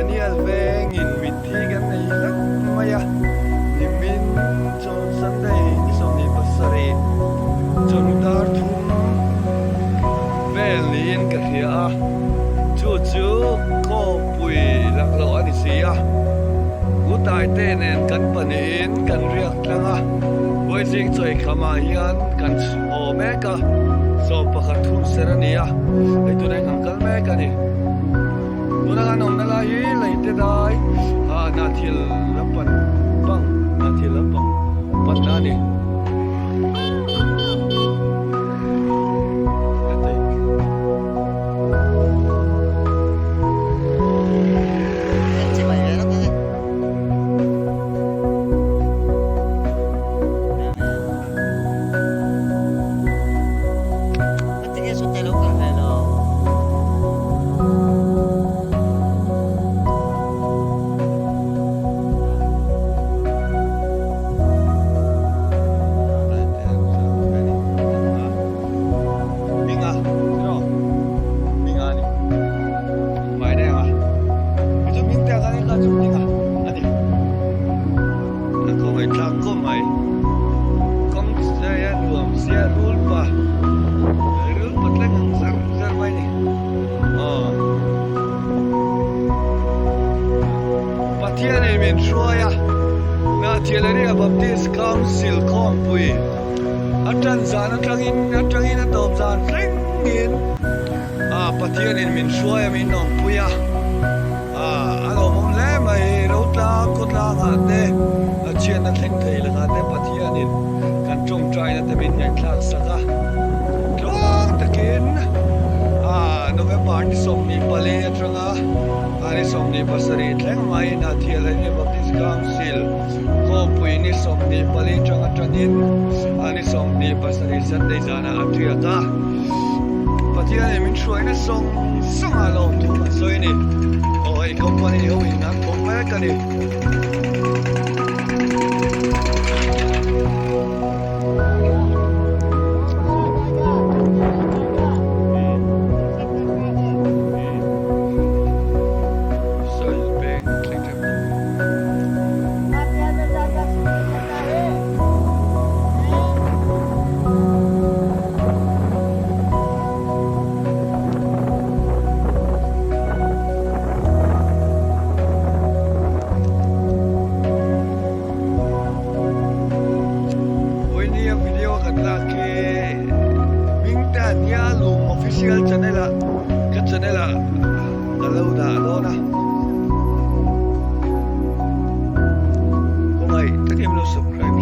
nial veng in mit thi kan nei lak maya ni min chon sunday ni som ni pasari chon dar thum vel ni in ka hia chu chu ko pui lak lo ani sia u tai te nen kan panin kan riak tlanga boy jing choi khama hian kan o me ka so pakhat thum serania ai tu dai kan kal me ka ni Tuna om na lahi laite dai na thil lapan pang na thil lapang panani Tieleria Baptist Council Kompui Atan zan atangin atop zan ringin patian in min shuaya min nong puya alo mong le mai rotla kotla nga te chian na theng thei la te patian in kan chong trai na te min ngai thak saka klong takin November ni som ni pale atranga ani som ni pasari thleng mai na Tieleria Baptist Council Kompui ni som ni pali chang atranin ani som ni pasari Sunday zana atriata patian min shuai na song along tu soi ni oi company ho in na thong ma ka ni official channel alo na kung ay takim lo subscribe